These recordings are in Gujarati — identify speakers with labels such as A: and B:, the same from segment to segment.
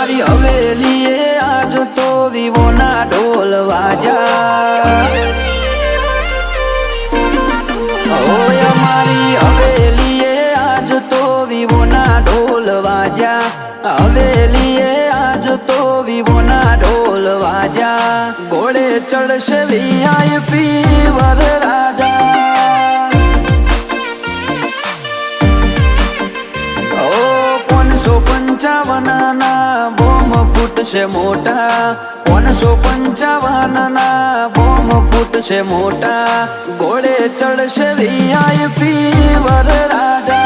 A: અમારી હવેલીએ આજ તો વિવોના ઢોલ વાજા ઓય અમારી હવેલીએ આજ તો વિવોના ઢોલ વાજા હવેલીએ આજ તો વિવોના ઢોલ વાજા ઘોડે ચડશે વીઆઈપી વર રાજા 555 ના બોમ ફૂટશે મોટા 555 ના બોમ ફૂટશે મોટા ઘોડે ચડશે વીઆઈપી વર રાજા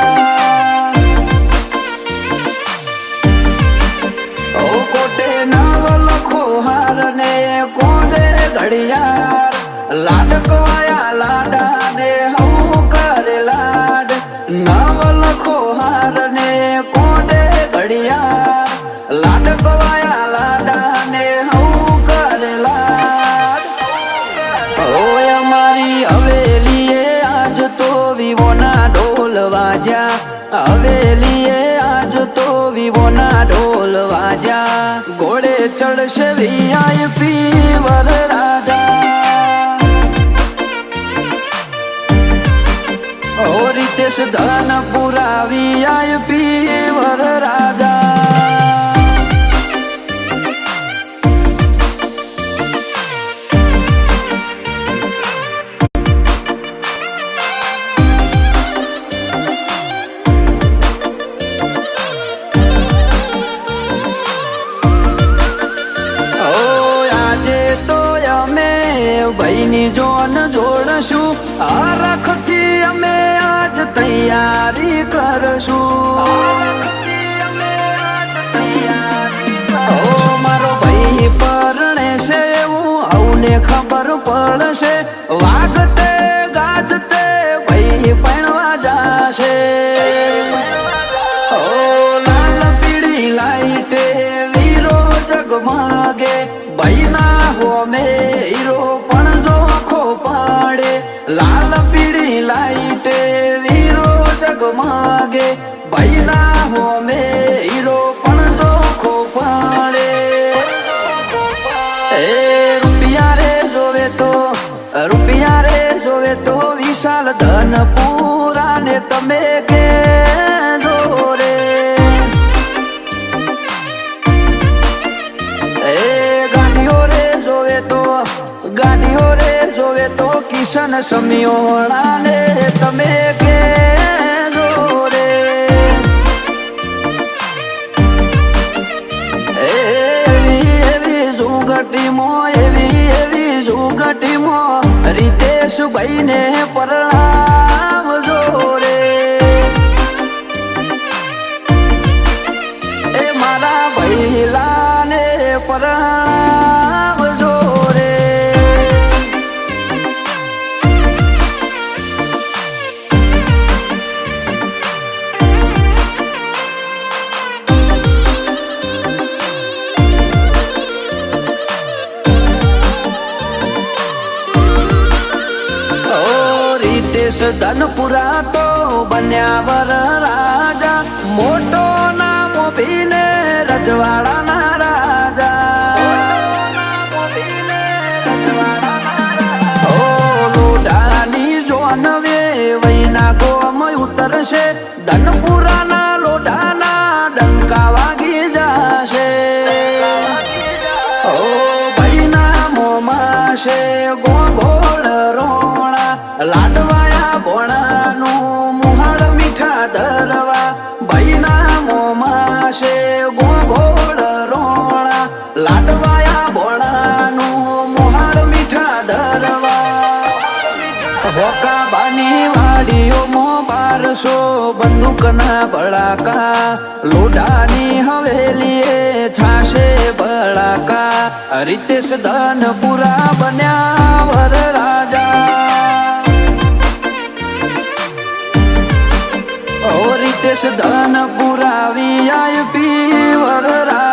A: ઓ કોટે નવ લખો હાર ને કોડે ઘડિયાળ લાડકવાયા લાડા ને હું કરે લાડ નવ લખો હાર ને કોડે ઘડિયાળ લાડકવાયા લાડા ને હું કરે લાડ ઓય અમારી હવેલીએ આજ તો વિવોના ઢોલ વાજા હવેલીએ આજ તો વિવોના ઢોલ વાજા ઘોડે ચડશે વીઆઈપી વર રાજા ઓ રીતેશ ધનપુરા વીઆઈપી વર રાજા ભાઈની જોન જોડશું હરખથી અમે આજ તૈયારી કરશું ઓ મારો ભાઈ પરણે છે એવું આવને ખબર પડશે વાગતે ગાજતે ભાઈ પણવા જાશે ઓ લાલ પીળી લાઈટે વીરો જગમગે ભાઈ ના હોમે હીરો લાલ પીળી લાઈટે વીરો જગમગે ભાઈ ના હોમે હીરો પણ જોખો પાડે એ રૂપિયા રે જોવે તો વિશાલ ધનપુરા ને તમે કે રે એ ગાડીઓ રે જોવે તો કિશન સમિયોળા ને તમે કે રે એવી જુગટીમો રીતેશ ભાઈ ને પરણાવજો રે એ મારા ભૈલા ને પરણાવજો રે ધનપુરા તો બન્યા વર રાજા મોટો નામો ભીને રજવાડા ના રાજા ઓ લોઢાની જોનવે વૈના ગોમ ઉતરશે ધનપુરા ના લોઢાના ડંકા વાગી જશે ઓ ભાઈ ના મોમાં છે ગોળ રોણા લાડવાયા ભોણાનું મુહાળ મીઠા ધરવા ભાઈ ના મોમાં છે ગોળ રોણા લાડવાયા ભોણાનું મુહાળ મીઠા ધરવા હોકા બાની વાડીઓ મો 1200 બંદૂકના બળાકા લોઢાની હવેલીએ થાશે બળાકા રીતેશ ધનપુરા બન્યા વર રાજા ઓ રીતેશ ધનપુરા વીઆઈપી વર રાજા